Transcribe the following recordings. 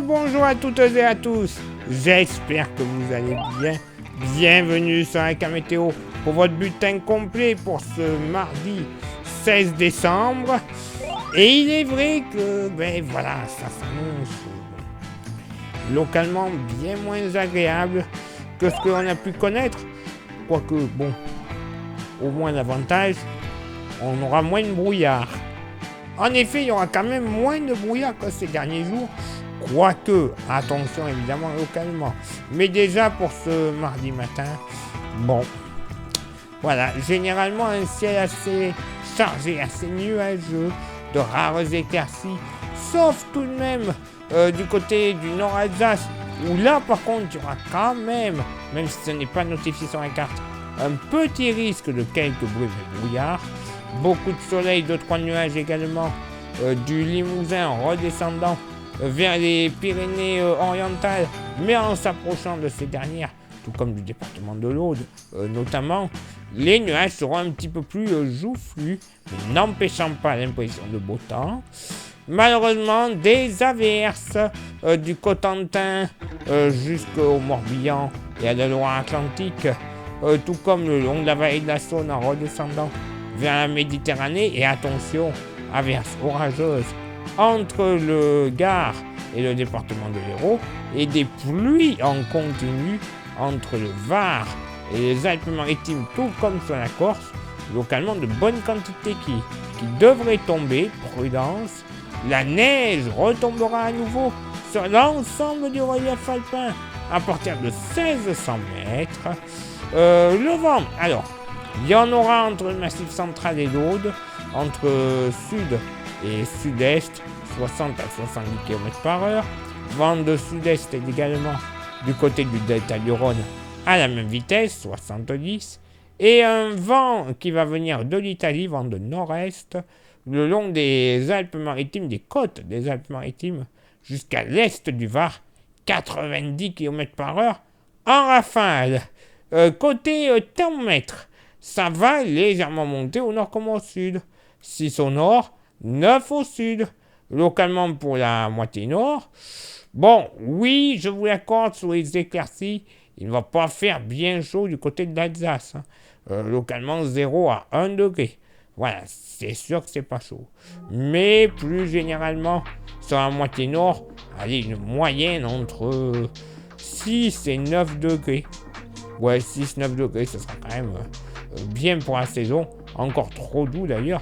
bonjour à toutes et à tous. J'espère que vous allez bien. Bienvenue sur un cas météo pour votre bulletin complet pour ce mardi 16 décembre. Et il est vrai que, ça s'annonce localement bien moins agréable que ce qu'on a pu connaître. Quoique, au moins l'avantage, on aura moins de brouillard. En effet, il y aura quand même moins de brouillard que ces derniers jours. Quoique, attention évidemment localement. Mais déjà pour ce mardi matin, généralement un ciel assez chargé, assez nuageux, de rares éclaircies, sauf tout de même du côté du Nord-Alsace, où là par contre il y aura quand même si ce n'est pas notifié sur la carte, un petit risque de quelques bruits de brouillard. Beaucoup de soleil, 2-3 nuages également, du Limousin redescendant vers les Pyrénées orientales, mais en s'approchant de ces dernières, tout comme du département de l'Aude notamment, les nuages seront un petit peu plus joufflus, n'empêchant pas l'impression de beau temps. Malheureusement, des averses du Cotentin jusqu'au Morbihan et à la Loire-Atlantique, tout comme le long de la vallée de la Saône en redescendant vers la Méditerranée. Et attention, averses orageuses entre le Gard et le département de l'Hérault, et des pluies en continu entre le Var et les Alpes-Maritimes, tout comme sur la Corse, localement de bonnes quantités qui devraient tomber. Prudence, la neige retombera à nouveau sur l'ensemble du relief alpin à partir de 1600 mètres. Le vent, alors, il y en aura entre le massif central et l'Aude, entre sud et sud-est, 60 à 70 km/h. Vent de sud-est également du côté du delta du Rhône à la même vitesse, 70. Et un vent qui va venir de l'Italie, vent de nord-est, le long des Alpes-Maritimes, des côtes des Alpes-Maritimes, jusqu'à l'est du Var, 90 km/h en rafale. Côté thermomètre, ça va légèrement monter au nord comme au sud. 6 au nord, 9 au sud. Localement pour la moitié nord, oui, je vous l'accorde, sur les éclaircies, il ne va pas faire bien chaud du côté de l'Alsace. Localement 0 à 1 degré. Voilà, c'est sûr que c'est pas chaud. Mais plus généralement, sur la moitié nord, allez, une moyenne entre 6 et 9 degrés. Ouais, 6-9 degrés, ce sera quand même bien pour la saison. Encore trop doux d'ailleurs.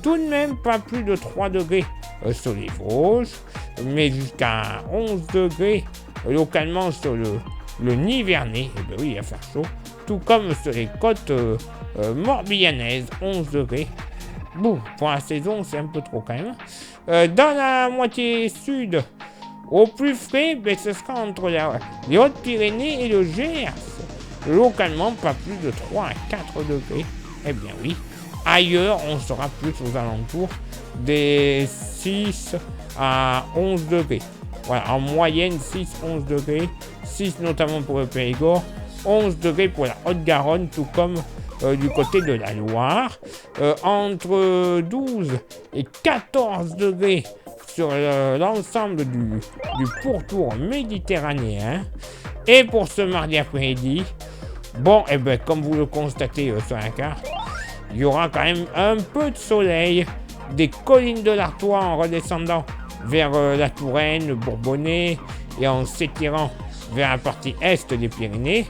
Tout de même pas plus de 3 degrés sur les Vosges, mais jusqu'à 11 degrés localement sur le Nivernais. Et oui, il va faire chaud. Tout comme sur les côtes morbihanaises, 11 degrés. Pour la saison, c'est un peu trop quand même. Dans la moitié sud, au plus frais, ce sera entre les Hautes-Pyrénées et le Gers. Localement, pas plus de 3 à 4 degrés. Eh bien oui. Ailleurs, on sera plus aux alentours des 6 à 11 degrés. Voilà, en moyenne, 6-11 degrés. 6 notamment pour le Périgord. 11 degrés pour la Haute-Garonne, tout comme du côté de la Loire. Entre 12 et 14 degrés sur l'ensemble du pourtour méditerranéen. Et pour ce mardi après-midi, comme vous le constatez sur la carte, il y aura quand même un peu de soleil, des collines de l'Artois en redescendant vers la Touraine, le Bourbonnais, et en s'étirant vers la partie est des Pyrénées,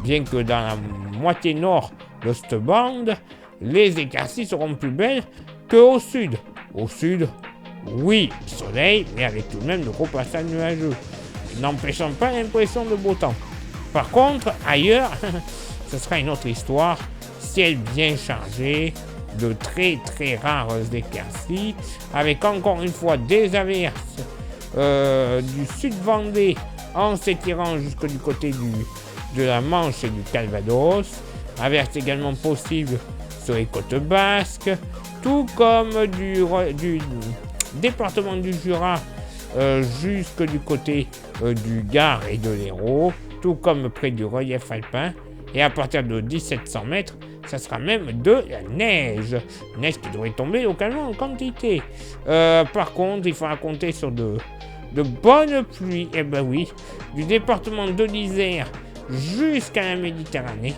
bien que dans la moitié nord de cette bande, les éclaircies seront plus belles qu'au sud. Au sud, oui, soleil, mais avec tout de même de gros passages nuageux, n'empêchant pas l'impression de beau temps. Par contre, ailleurs, ce sera une autre histoire. Ciel bien chargé, de très très rares éclaircies, avec encore une fois des averses du sud Vendée en s'étirant jusque du côté de la Manche et du Calvados, averses également possibles sur les côtes basques, tout comme du département du Jura jusque du côté du Gard et de l'Hérault, tout comme près du relief alpin. Et à partir de 1700 mètres, ça sera même de la neige. Neige qui devrait tomber localement en quantité. Par contre, il faudra compter sur de de bonnes pluies, eh ben oui, du département de l'Isère jusqu'à la Méditerranée.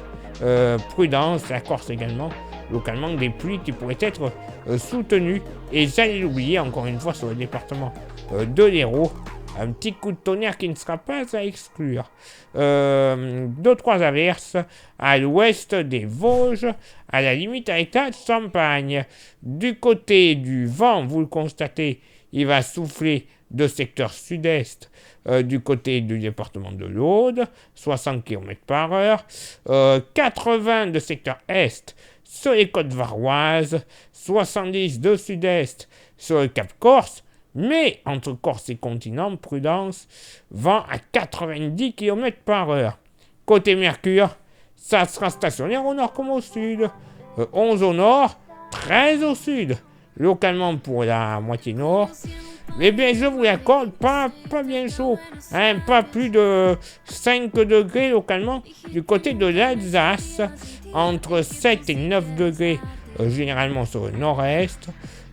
Prudence, la Corse également, localement des pluies qui pourraient être soutenues. Et j'allais l'oublier encore une fois sur le département de l'Hérault. Un petit coup de tonnerre qui ne sera pas à exclure. 2-3 averses à l'ouest des Vosges, à la limite avec la Champagne. Du côté du vent, vous le constatez, il va souffler de secteur sud-est du côté du département de l'Aude, 60 km/h, 80 de secteur est sur les côtes varoises, 70 de sud-est sur le Cap Corse. Mais entre Corse et continent, prudence, vent à 90 km/h. Côté Mercure, ça sera stationnaire au nord comme au sud. 11 au nord, 13 au sud. Localement pour la moitié nord. Eh bien, je vous l'accorde, pas bien chaud. Hein, pas plus de 5 degrés localement du côté de l'Alsace. Entre 7 et 9 degrés généralement sur le nord-est.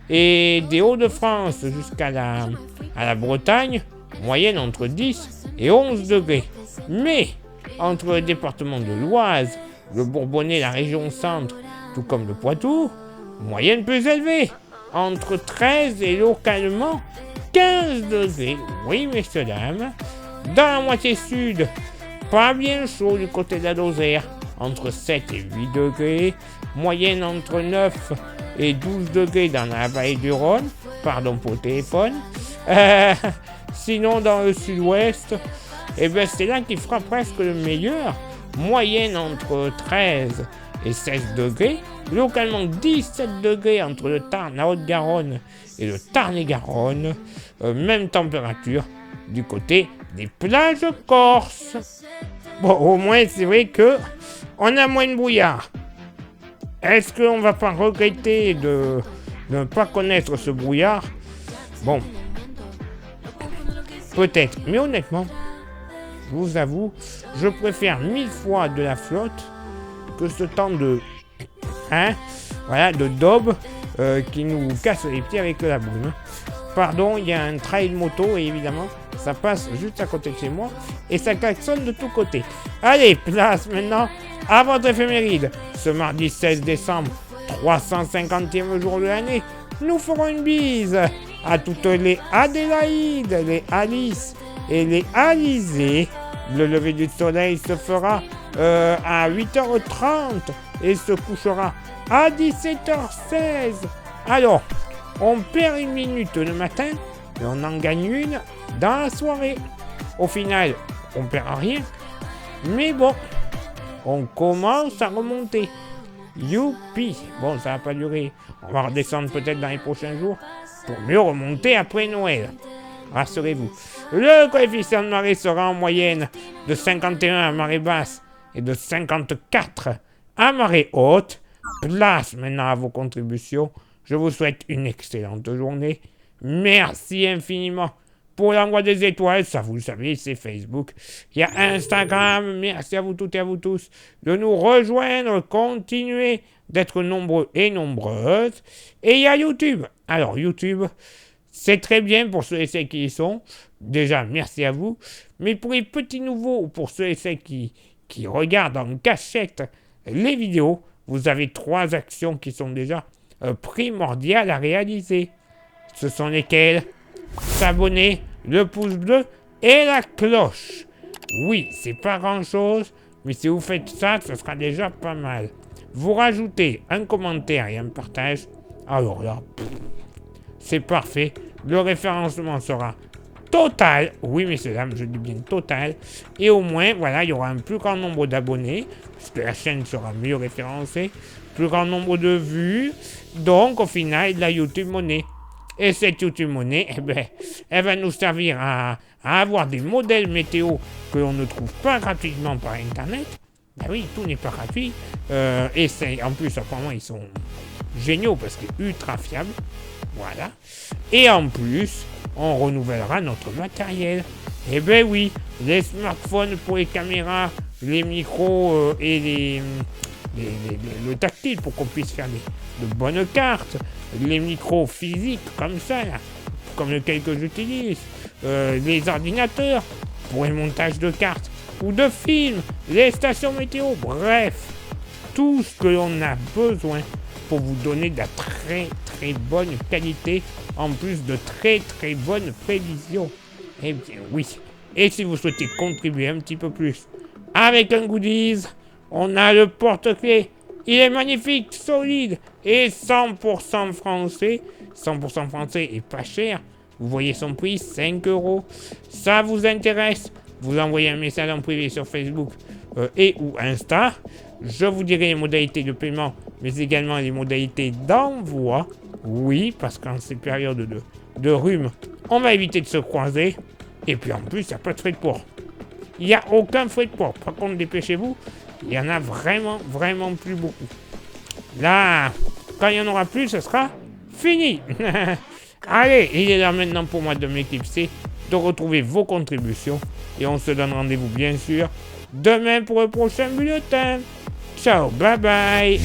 Et des Hauts-de-France jusqu'à la Bretagne, moyenne entre 10 et 11 degrés. Mais entre le département de l'Oise, le Bourbonnais, la région centre, tout comme le Poitou, moyenne plus élevée, entre 13 et localement 15 degrés. Oui, messieurs, dames. Dans la moitié sud, pas bien chaud du côté de la Lozère, entre 7 et 8 degrés, moyenne entre 9 et 12 degrés dans la vallée du Rhône, pardon pour le téléphone. Sinon, dans le sud-ouest, eh ben, c'est là qu'il fera presque le meilleur, moyenne entre 13 et 16 degrés, localement 17 degrés entre le Tarn, la Haute-Garonne et le Tarn-et-Garonne, même température du côté des plages corses. Bon, au moins, c'est vrai que on a moins de brouillard. Est-ce qu'on va pas regretter de ne pas connaître ce brouillard? Bon, peut-être, mais honnêtement, je vous avoue, je préfère 1000 fois de la flotte que ce temps de daube qui nous casse les pieds avec la brume. Pardon, il y a un trail moto et évidemment, ça passe juste à côté de chez moi et ça klaxonne de tous côtés. Allez, place maintenant à votre éphéméride. Ce mardi 16 décembre, 350e jour de l'année, nous ferons une bise à toutes les Adélaïdes, les Alice et les Alizé. Le lever du soleil se fera à 8h30 et se couchera à 17h16. Alors, on perd une minute le matin et on en gagne une dans la soirée. Au final, on perd rien. Mais bon, on commence à remonter. Youpi! Bon, ça va pas durer. On va redescendre peut-être dans les prochains jours pour mieux remonter après Noël. Rassurez-vous. Le coefficient de marée sera en moyenne de 51 à marée basse et de 54 à marée haute. Place maintenant à vos contributions. Je vous souhaite une excellente journée. Merci infiniment pour l'envoi des étoiles. Ça, vous le savez, c'est Facebook. Il y a Instagram. Merci à vous toutes et à vous tous de nous rejoindre. Continuez d'être nombreux et nombreuses. Et il y a YouTube. Alors, YouTube, c'est très bien pour ceux et celles qui y sont. Déjà, merci à vous. Mais pour les petits nouveaux ou pour ceux et celles qui regardent en cachette les vidéos, vous avez 3 actions qui sont déjà primordiales à réaliser. Ce sont lesquelles? S'abonner, le pouce bleu et la cloche. Oui, c'est pas grand-chose, mais si vous faites ça, ce sera déjà pas mal. Vous rajoutez un commentaire et un partage. Alors là, c'est parfait. Le référencement sera total. Oui, messieurs, dames, je dis bien total. Et au moins, voilà, il y aura un plus grand nombre d'abonnés, puisque la chaîne sera mieux référencée. Plus grand nombre de vues. Donc, au final, la YouTube Money. Et cette YouTube Money, eh ben, elle va nous servir à avoir des modèles météo que l'on ne trouve pas gratuitement par Internet. Ben oui, tout n'est pas gratuit. Et en plus, apparemment, ils sont géniaux parce qu'ils sont ultra fiables. Voilà. Et en plus, on renouvellera notre matériel. Eh ben oui, les smartphones pour les caméras, les micros et le tactile pour qu'on puisse faire de bonnes cartes, les micros physiques comme ça, là, comme lequel que j'utilise, les ordinateurs pour le montage de cartes ou de films, les stations météo, bref, tout ce que l'on a besoin pour vous donner de la très très bonne qualité, en plus de très très bonnes prévisions. Eh bien oui, et si vous souhaitez contribuer un petit peu plus avec un goodies, on a le porte-clés. Il est magnifique, solide et 100% français. 100% français et pas cher. Vous voyez son prix, 5 €. Ça vous intéresse? Vous envoyez un message en privé sur Facebook et ou Insta. Je vous dirai les modalités de paiement, mais également les modalités d'envoi. Oui, parce qu'en ces périodes de rhume, on va éviter de se croiser. Et puis en plus, il n'y a pas de frais de port. Il n'y a aucun frais de port. Par contre, dépêchez-vous, il y en a vraiment, vraiment plus beaucoup. Là, quand il n'y en aura plus, ce sera fini. Allez, il est là maintenant pour moi de m'éclipser, de retrouver vos contributions. Et on se donne rendez-vous, bien sûr, demain pour le prochain bulletin. Ciao, bye bye.